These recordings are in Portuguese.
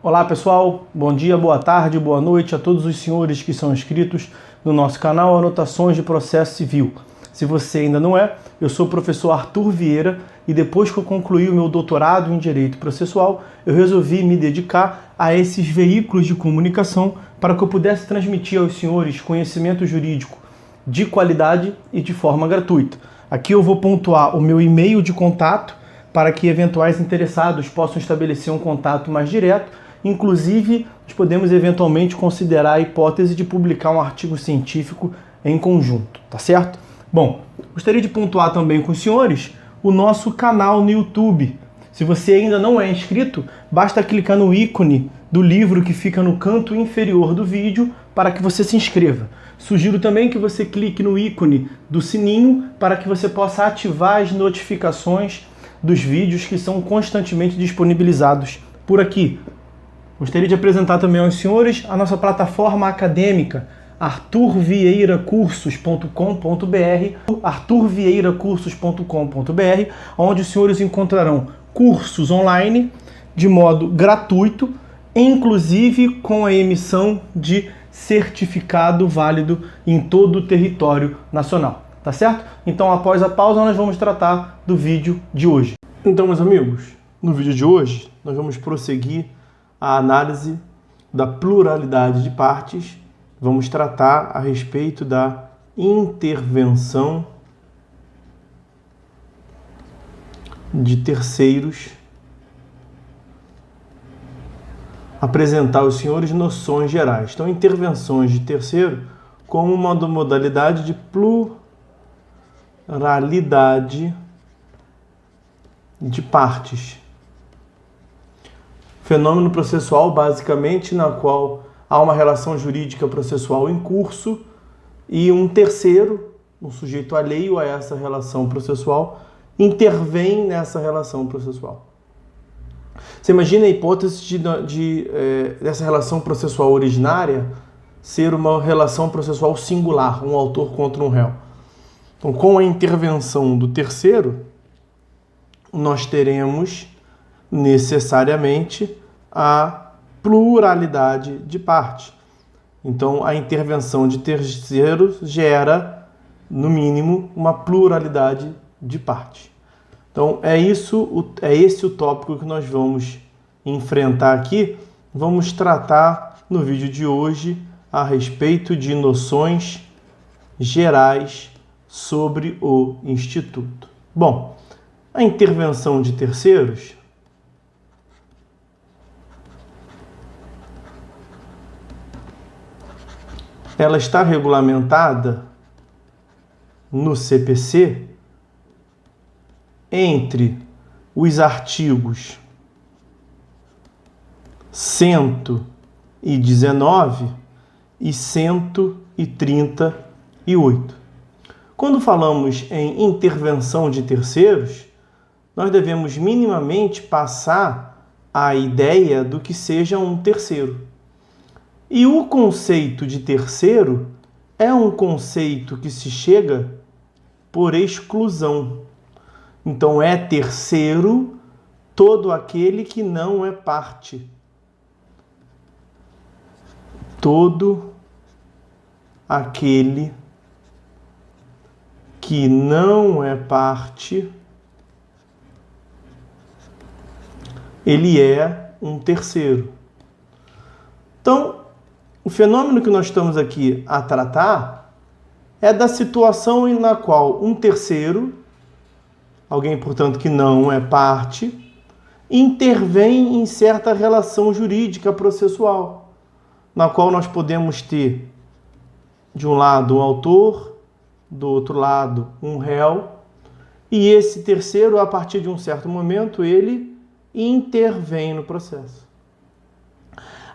Olá pessoal, bom dia, boa tarde, boa noite a todos os senhores que são inscritos no nosso canal Anotações de Processo Civil. Se você ainda não é, eu sou o professor Arthur Vieira e depois que eu concluí o meu doutorado em Direito Processual, eu resolvi me dedicar a esses veículos de comunicação para que eu pudesse transmitir aos senhores conhecimento jurídico de qualidade e de forma gratuita. Aqui eu vou pontuar o meu e-mail de contato para que eventuais interessados possam estabelecer um contato mais direto. Inclusive, nós podemos eventualmente considerar a hipótese de publicar um artigo científico em conjunto, tá certo? Bom, gostaria de pontuar também com os senhores o nosso canal no YouTube. Se você ainda não é inscrito, basta clicar no ícone do livro que fica no canto inferior do vídeo para que você se inscreva. Sugiro também que você clique no ícone do sininho para que você possa ativar as notificações dos vídeos que são constantemente disponibilizados por aqui. Gostaria de apresentar também aos senhores a nossa plataforma acadêmica, arthurvieiracursos.com.br, onde os senhores encontrarão cursos online de modo gratuito, inclusive com a emissão de certificado válido em todo o território nacional, tá certo? Então, após a pausa, nós vamos tratar do vídeo de hoje. Então, meus amigos, no vídeo de hoje, nós vamos prosseguir a análise da pluralidade de partes. Vamos tratar a respeito da intervenção de terceiros, apresentar aos senhores noções gerais. Então, intervenções de terceiro como uma modalidade de pluralidade de partes. Fenômeno processual, basicamente, na qual há uma relação jurídica processual em curso e um terceiro, um sujeito alheio a essa relação processual, intervém nessa relação processual. Você imagina a hipótese dessa relação processual originária ser uma relação processual singular, um autor contra um réu. Então, com a intervenção do terceiro, nós teremos necessariamente a pluralidade de parte. Então, a intervenção de terceiros gera, no mínimo, uma pluralidade de parte. Então, é esse o tópico que nós vamos enfrentar aqui. Vamos tratar no vídeo de hoje a respeito de noções gerais sobre o Instituto. Bom, a intervenção de terceiros ela está regulamentada no CPC entre os artigos 119 e 138. Quando falamos em intervenção de terceiros, nós devemos minimamente passar a ideia do que seja um terceiro. E o conceito de terceiro é um conceito que se chega por exclusão. Então, é terceiro todo aquele que não é parte. Todo aquele que não é parte, ele é um terceiro. Então, o fenômeno que nós estamos aqui a tratar é da situação na qual um terceiro, alguém, portanto, que não é parte, intervém em certa relação jurídica processual, na qual nós podemos ter, de um lado, um autor, do outro lado, um réu, e esse terceiro, a partir de um certo momento, ele intervém no processo.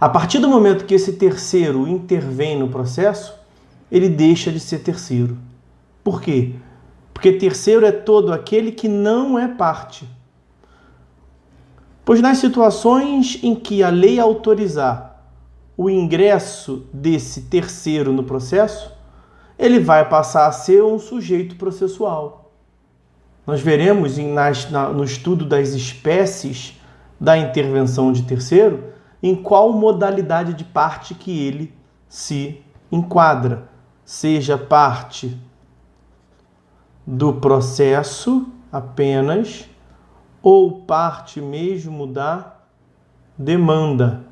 A partir do momento que esse terceiro intervém no processo, ele deixa de ser terceiro. Por quê? Porque terceiro é todo aquele que não é parte. Pois nas situações em que a lei autorizar o ingresso desse terceiro no processo, ele vai passar a ser um sujeito processual. Nós veremos no estudo das espécies da intervenção de terceiro em qual modalidade de parte que ele se enquadra, seja parte do processo apenas ou parte mesmo da demanda.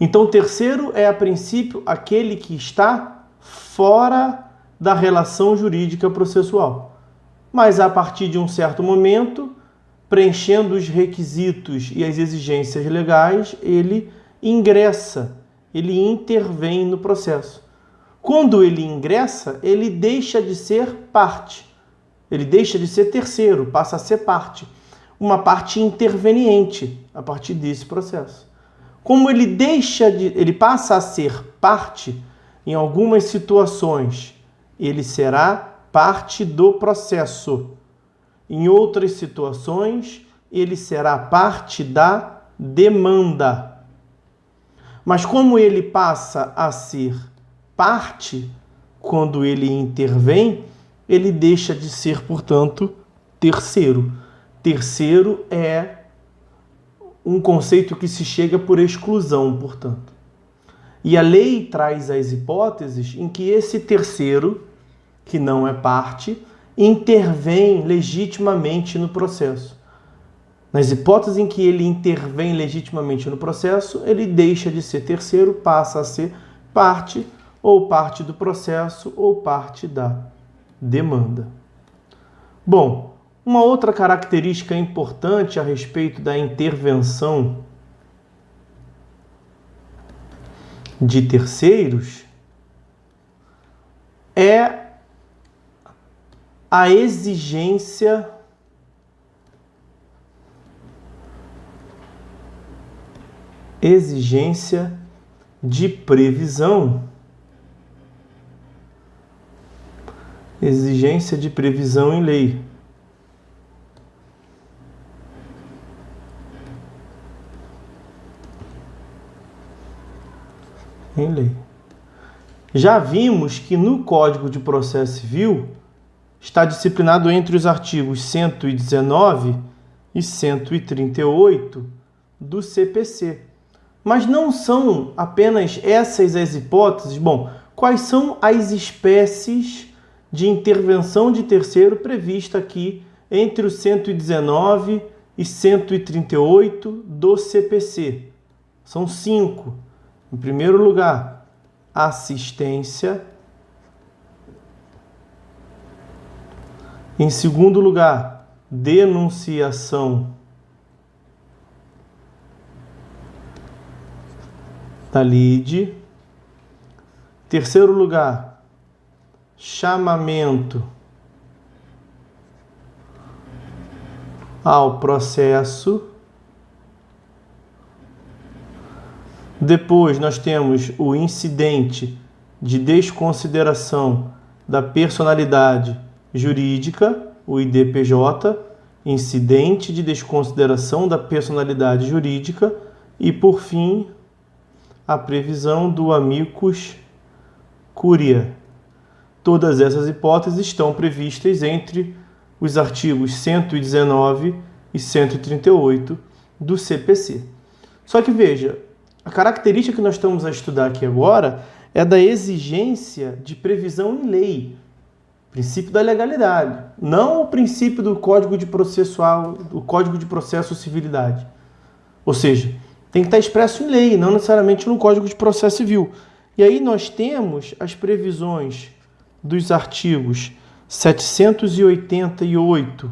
Então, o terceiro é, a princípio, aquele que está fora da relação jurídica processual. Mas, a partir de um certo momento, preenchendo os requisitos e as exigências legais, ele ingressa, ele intervém no processo. Quando ele ingressa, ele deixa de ser parte, ele deixa de ser terceiro, passa a ser parte, uma parte interveniente a partir desse processo. Como ele passa a ser parte, em algumas situações, ele será parte do processo. Em outras situações, ele será parte da demanda. Mas como ele passa a ser parte, quando ele intervém, ele deixa de ser, portanto, terceiro. Terceiro é um conceito que se chega por exclusão, portanto. E a lei traz as hipóteses em que esse terceiro, que não é parte, intervém legitimamente no processo. Nas hipóteses em que ele intervém legitimamente no processo, ele deixa de ser terceiro, passa a ser parte, ou parte do processo, ou parte da demanda. Bom, uma outra característica importante a respeito da intervenção de terceiros é a exigência de previsão. Exigência de previsão em lei. Em lei. Já vimos que no Código de Processo Civil está disciplinado entre os artigos 119 e 138 do CPC. Mas não são apenas essas as hipóteses. Bom, quais são as espécies de intervenção de terceiro prevista aqui entre o 119 e 138 do CPC? São 5. Em primeiro lugar, assistência. Em segundo lugar, denunciação da lide. Terceiro lugar, chamamento ao processo. Depois nós temos o incidente de desconsideração da personalidade jurídica, o IDPJ, incidente de desconsideração da personalidade jurídica e, por fim, a previsão do amicus curiae. Todas essas hipóteses estão previstas entre os artigos 119 e 138 do CPC. Só que veja, a característica que nós estamos a estudar aqui agora é da exigência de previsão em lei, princípio da legalidade, não o princípio do Código de Processo Civilidade. Ou seja, tem que estar expresso em lei, não necessariamente no Código de Processo Civil. E aí nós temos as previsões dos artigos 788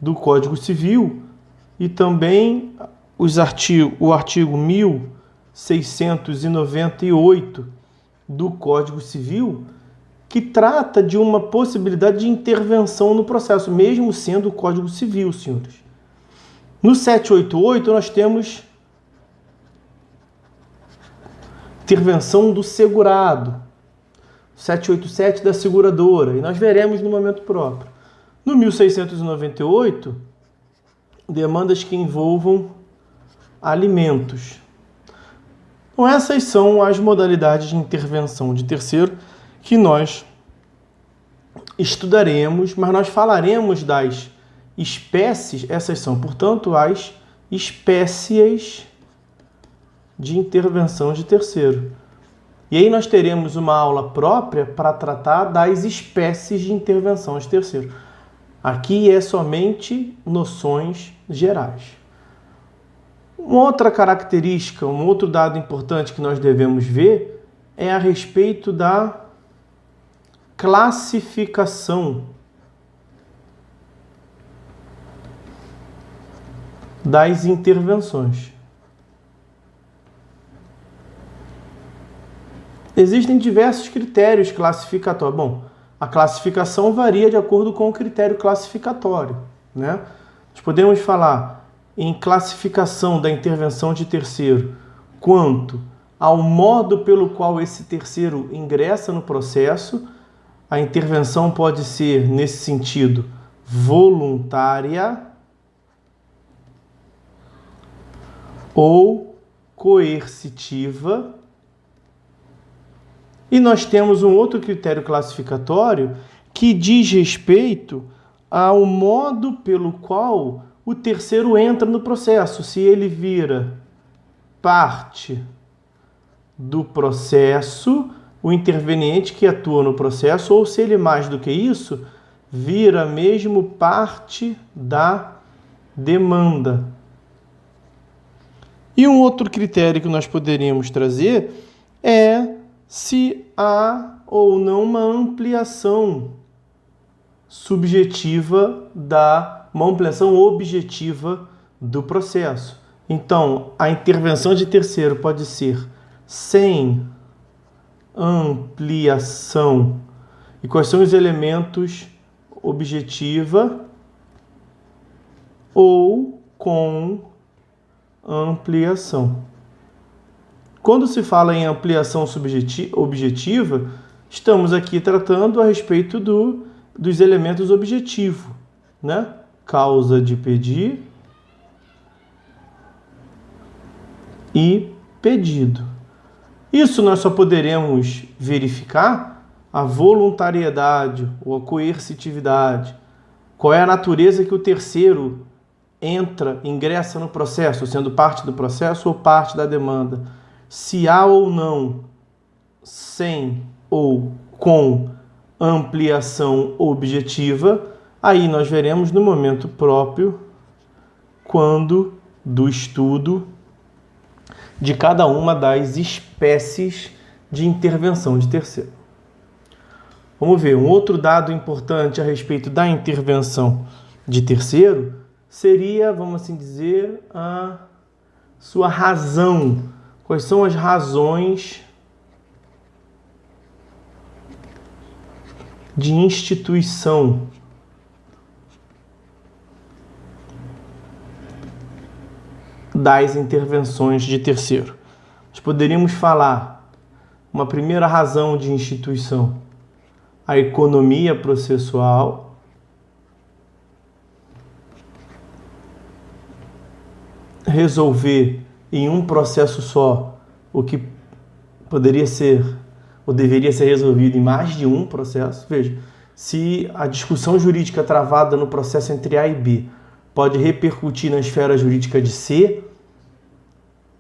do Código Civil e também o artigo 1698 do Código Civil, que trata de uma possibilidade de intervenção no processo, mesmo sendo o Código Civil, senhores. No 788 nós temos intervenção do segurado, 787 da seguradora, e nós veremos no momento próprio. No 1698, demandas que envolvam alimentos. Então, essas são as modalidades de intervenção de terceiro que nós estudaremos, mas nós falaremos das espécies, essas são, portanto, as espécies de intervenção de terceiro. E aí nós teremos uma aula própria para tratar das espécies de intervenção de terceiro. Aqui é somente noções gerais. Uma outra característica, um outro dado importante que nós devemos ver é a respeito da classificação das intervenções. Existem diversos critérios classificatórios. Bom, a classificação varia de acordo com o critério classificatório, né? Nós podemos falar em classificação da intervenção de terceiro quanto ao modo pelo qual esse terceiro ingressa no processo. A intervenção pode ser, nesse sentido, voluntária ou coercitiva. E nós temos um outro critério classificatório que diz respeito ao modo pelo qual o terceiro entra no processo. Se ele vira parte do processo, o interveniente que atua no processo, ou se ele, mais do que isso, vira mesmo parte da demanda. E um outro critério que nós poderíamos trazer é se há ou não uma ampliação subjetiva uma ampliação objetiva do processo. Então, a intervenção de terceiro pode ser sem ampliação. E quais são os elementos objetiva ou com ampliação? Quando se fala em ampliação objetiva, estamos aqui tratando a respeito dos elementos objetivos, né? Causa de pedir e pedido. Isso nós só poderemos verificar a voluntariedade ou a coercitividade. Qual é a natureza que o terceiro ingressa no processo, sendo parte do processo ou parte da demanda. Se há ou não, sem ou com ampliação objetiva, aí nós veremos no momento próprio, quando do estudo de cada uma das espécies de intervenção de terceiro. Vamos ver, um outro dado importante a respeito da intervenção de terceiro seria, vamos assim dizer, a sua razão. Quais são as razões de instituição das intervenções de terceiro? Nós poderíamos falar uma primeira razão de instituição, a economia processual, resolver em um processo só o que poderia ser ou deveria ser resolvido em mais de um processo. Veja, se a discussão jurídica travada no processo entre A e B pode repercutir na esfera jurídica de C,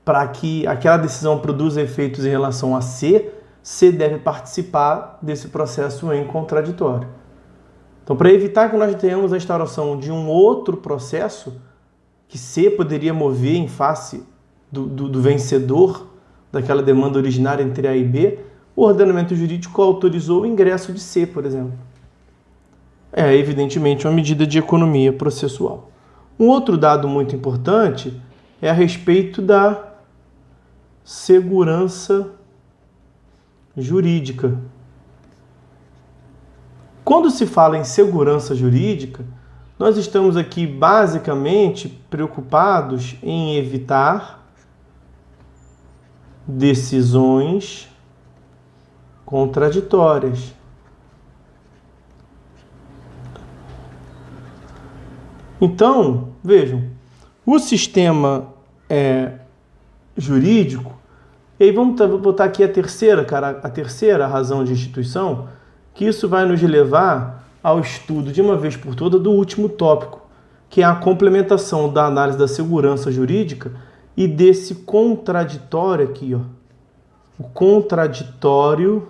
para que aquela decisão produza efeitos em relação a C, C deve participar desse processo em contraditório. Então, para evitar que nós tenhamos a instauração de um outro processo que C poderia mover em face do vencedor daquela demanda originária entre A e B, o ordenamento jurídico autorizou o ingresso de C, por exemplo. É, evidentemente, uma medida de economia processual. Um outro dado muito importante é a respeito da segurança jurídica. Quando se fala em segurança jurídica, nós estamos aqui basicamente preocupados em evitar decisões contraditórias. Então, vejam, o sistema jurídico, e aí vamos botar aqui a terceira razão de instituição, que isso vai nos levar ao estudo de uma vez por todas do último tópico, que é a complementação da análise da segurança jurídica e desse contraditório aqui, ó. O contraditório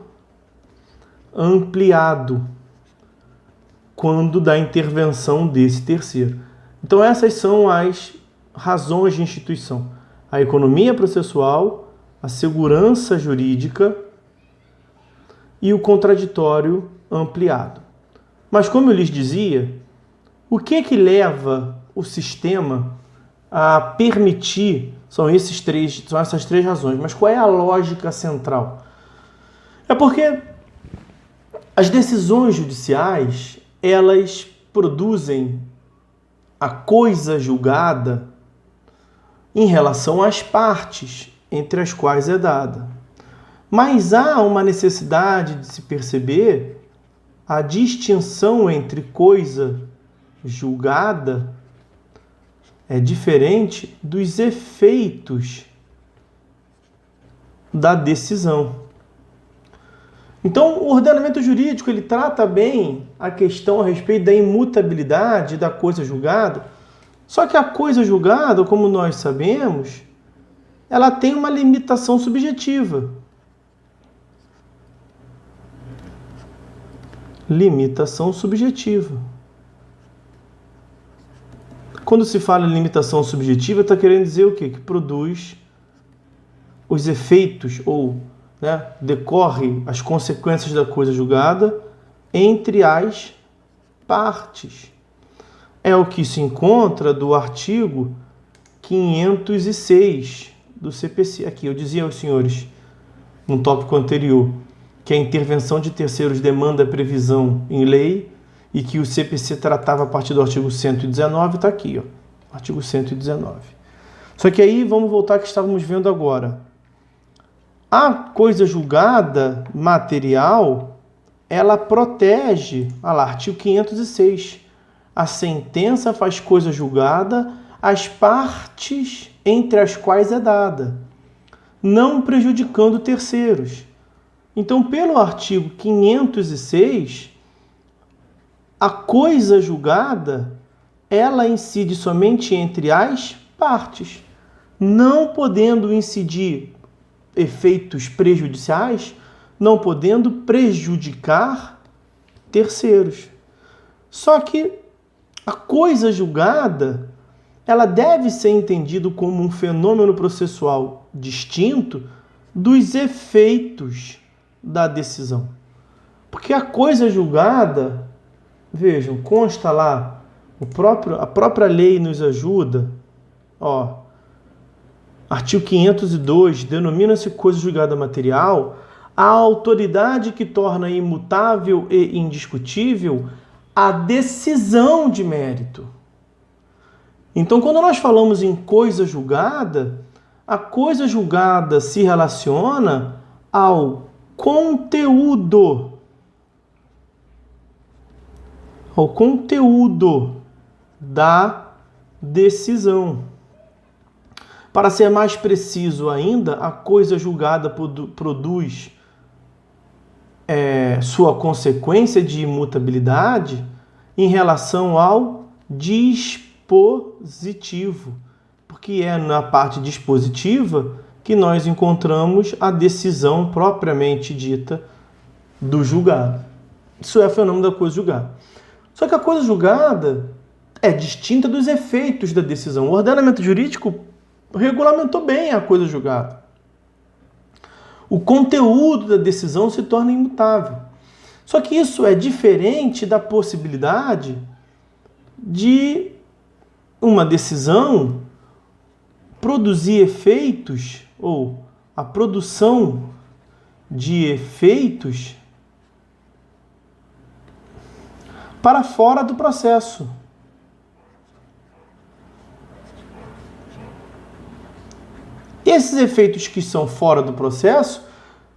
ampliado quando da intervenção desse terceiro. Então essas são as razões de instituição: a economia processual, a segurança jurídica e o contraditório ampliado. Mas como eu lhes dizia, o que leva o sistema a permitir, são essas três razões, mas qual é a lógica central? É porque as decisões judiciais, elas produzem a coisa julgada em relação às partes entre as quais é dada. Mas há uma necessidade de se perceber a distinção entre coisa julgada é diferente dos efeitos da decisão. Então, o ordenamento jurídico ele trata bem a questão a respeito da imutabilidade da coisa julgada. Só que a coisa julgada, como nós sabemos, ela tem uma limitação subjetiva. Limitação subjetiva. Quando se fala em limitação subjetiva, está querendo dizer o quê? Que produz os efeitos ou decorre as consequências da coisa julgada entre as partes. É o que se encontra do artigo 506 do CPC. Aqui eu dizia aos senhores, no tópico anterior, que a intervenção de terceiros demanda previsão em lei e que o CPC tratava a partir do artigo 119, está aqui, ó, artigo 119. Só que aí vamos voltar ao que estávamos vendo agora. A coisa julgada material, ela protege, olha lá, artigo 506. A sentença faz coisa julgada às partes entre as quais é dada, não prejudicando terceiros. Então, pelo artigo 506, a coisa julgada, ela incide somente entre as partes, não podendo incidir efeitos prejudiciais, não podendo prejudicar terceiros. Só que a coisa julgada, ela deve ser entendida como um fenômeno processual distinto dos efeitos da decisão. Porque a coisa julgada, vejam, consta lá, a própria lei nos ajuda, ó, artigo 502, denomina-se coisa julgada material a autoridade que torna imutável e indiscutível a decisão de mérito. Então, quando nós falamos em coisa julgada, a coisa julgada se relaciona ao conteúdo da decisão. Para ser mais preciso ainda, a coisa julgada produz sua consequência de imutabilidade em relação ao dispositivo, porque é na parte dispositiva que nós encontramos a decisão propriamente dita do julgado. Isso é o fenômeno da coisa julgada. Só que a coisa julgada é distinta dos efeitos da decisão. O ordenamento jurídico regulamentou bem a coisa julgada. O conteúdo da decisão se torna imutável. Só que isso é diferente da possibilidade de uma decisão produzir efeitos, ou a produção de efeitos para fora do processo. Esses efeitos que são fora do processo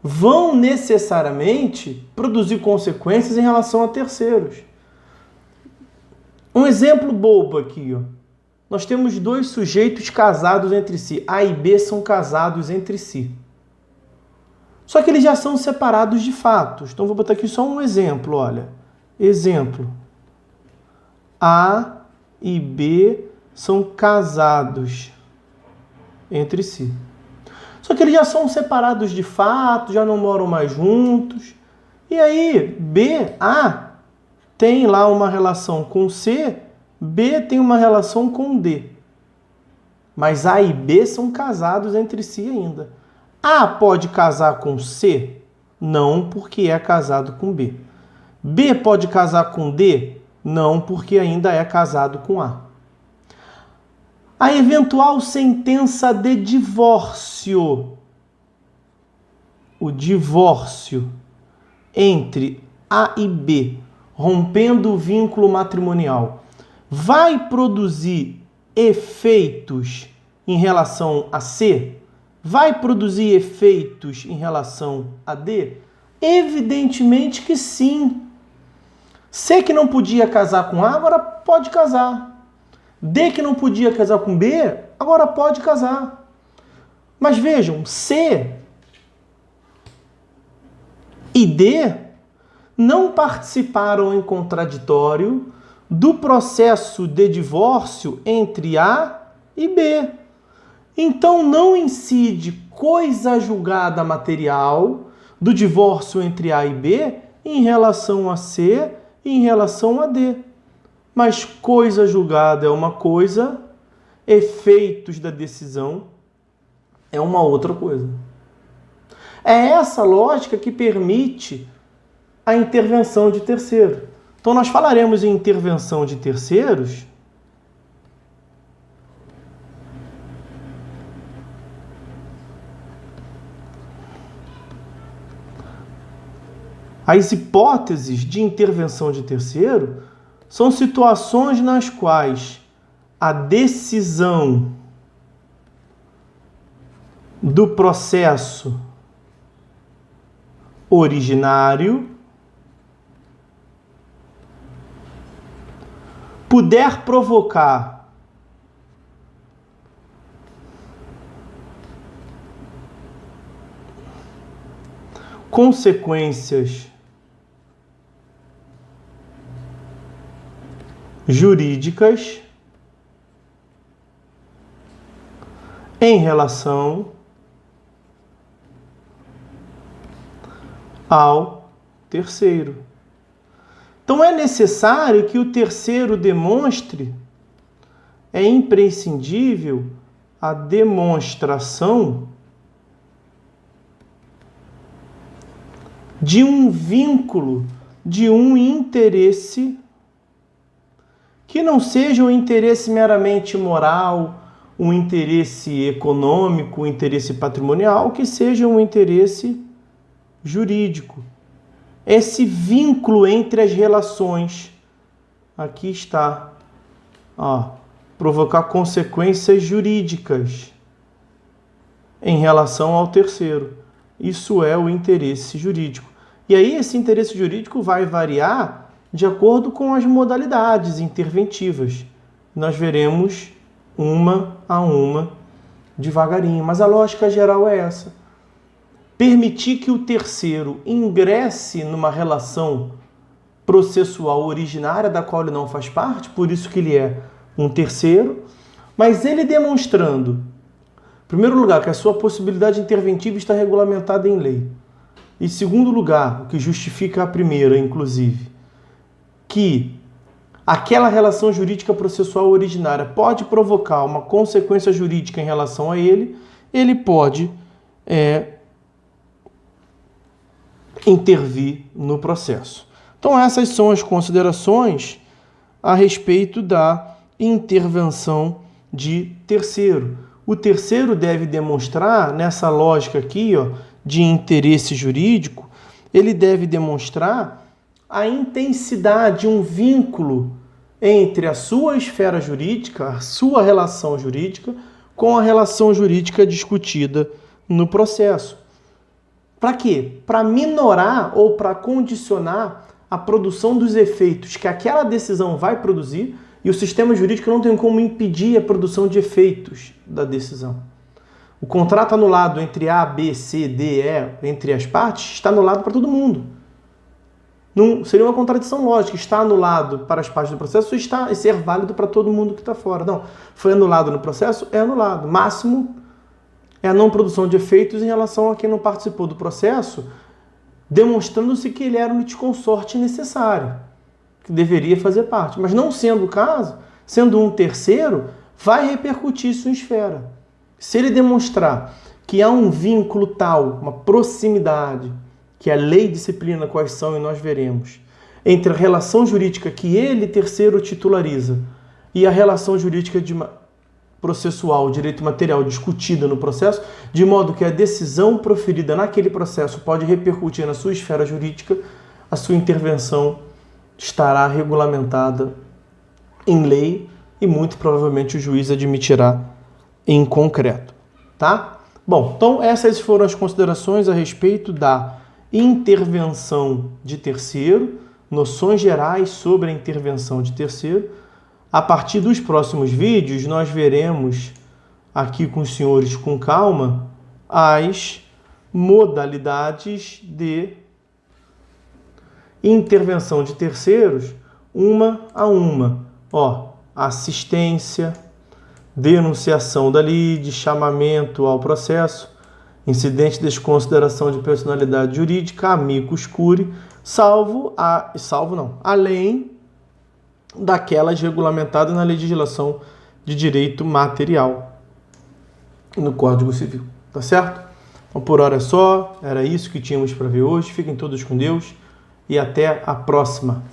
vão necessariamente produzir consequências em relação a terceiros. Um exemplo bobo aqui, ó. Nós temos dois sujeitos casados entre si. A e B são casados entre si. Só que eles já são separados de fato. Então vou botar aqui só um exemplo, olha. Exemplo. A e B são casados entre si. Só que eles já são separados de fato, já não moram mais juntos. E aí, A tem lá uma relação com C, B tem uma relação com D. Mas A e B são casados entre si ainda. A pode casar com C? Não, porque é casado com B. B pode casar com D? Não, porque ainda é casado com A. A eventual sentença de divórcio, o divórcio entre A e B, rompendo o vínculo matrimonial, vai produzir efeitos em relação a C? Vai produzir efeitos em relação a D? Evidentemente que sim. C que não podia casar com A, agora pode casar. D que não podia casar com B, agora pode casar. Mas vejam, C e D não participaram em contraditório do processo de divórcio entre A e B. Então não incide coisa julgada material do divórcio entre A e B em relação a C e em relação a D. Mas coisa julgada é uma coisa, efeitos da decisão é uma outra coisa. É essa lógica que permite a intervenção de terceiro. Então nós falaremos em intervenção de terceiros as hipóteses de intervenção de terceiro são situações nas quais a decisão do processo originário puder provocar consequências jurídicas em relação ao terceiro. Então é necessário que o terceiro demonstre, é imprescindível a demonstração de um vínculo, de um interesse que não seja um interesse meramente moral, um interesse econômico, um interesse patrimonial, que seja um interesse jurídico. Esse vínculo entre as relações, aqui está, provocar consequências jurídicas em relação ao terceiro. Isso é o interesse jurídico. E aí esse interesse jurídico vai variar de acordo com as modalidades interventivas. Nós veremos uma a uma devagarinho, mas a lógica geral é essa. Permitir que o terceiro ingresse numa relação processual originária da qual ele não faz parte, por isso que ele é um terceiro, mas ele demonstrando, em primeiro lugar, que a sua possibilidade interventiva está regulamentada em lei. E, em segundo lugar, o que justifica a primeira, inclusive, que aquela relação jurídica processual originária pode provocar uma consequência jurídica em relação a ele, ele pode intervir no processo. Então essas são as considerações a respeito da intervenção de terceiro. O terceiro deve demonstrar, nessa lógica aqui, de interesse jurídico, ele deve demonstrar a intensidade, um vínculo entre a sua esfera jurídica, a sua relação jurídica, com a relação jurídica discutida no processo. Para quê? Para minorar ou para condicionar a produção dos efeitos que aquela decisão vai produzir, e o sistema jurídico não tem como impedir a produção de efeitos da decisão. O contrato anulado entre A, B, C, D, E, entre as partes, está anulado para todo mundo. Não seria uma contradição lógica, está anulado para as partes do processo e ser válido para todo mundo que está fora. Não, foi anulado no processo, é anulado. Máximo é a não produção de efeitos em relação a quem não participou do processo, demonstrando-se que ele era um litisconsorte necessário, que deveria fazer parte. Mas não sendo o caso, sendo um terceiro, vai repercutir isso em esfera. Se ele demonstrar que há um vínculo tal, uma proximidade, que a lei disciplina quais são e nós veremos, entre a relação jurídica que ele, terceiro, titulariza e a relação jurídica processual, direito material discutida no processo, de modo que a decisão proferida naquele processo pode repercutir na sua esfera jurídica, a sua intervenção estará regulamentada em lei e muito provavelmente o juiz admitirá em concreto, tá? Bom, então essas foram as considerações a respeito da intervenção de terceiro, noções gerais sobre a intervenção de terceiro. A partir dos próximos vídeos, nós veremos aqui com os senhores com calma as modalidades de intervenção de terceiros, uma a uma. Assistência, denunciação da lide, chamamento ao processo, incidente de desconsideração de personalidade jurídica, amicus curiae, além daquelas regulamentadas na legislação de direito material no Código Civil, tá certo? Então, por hora é só, era isso que tínhamos para ver hoje. Fiquem todos com Deus e até a próxima.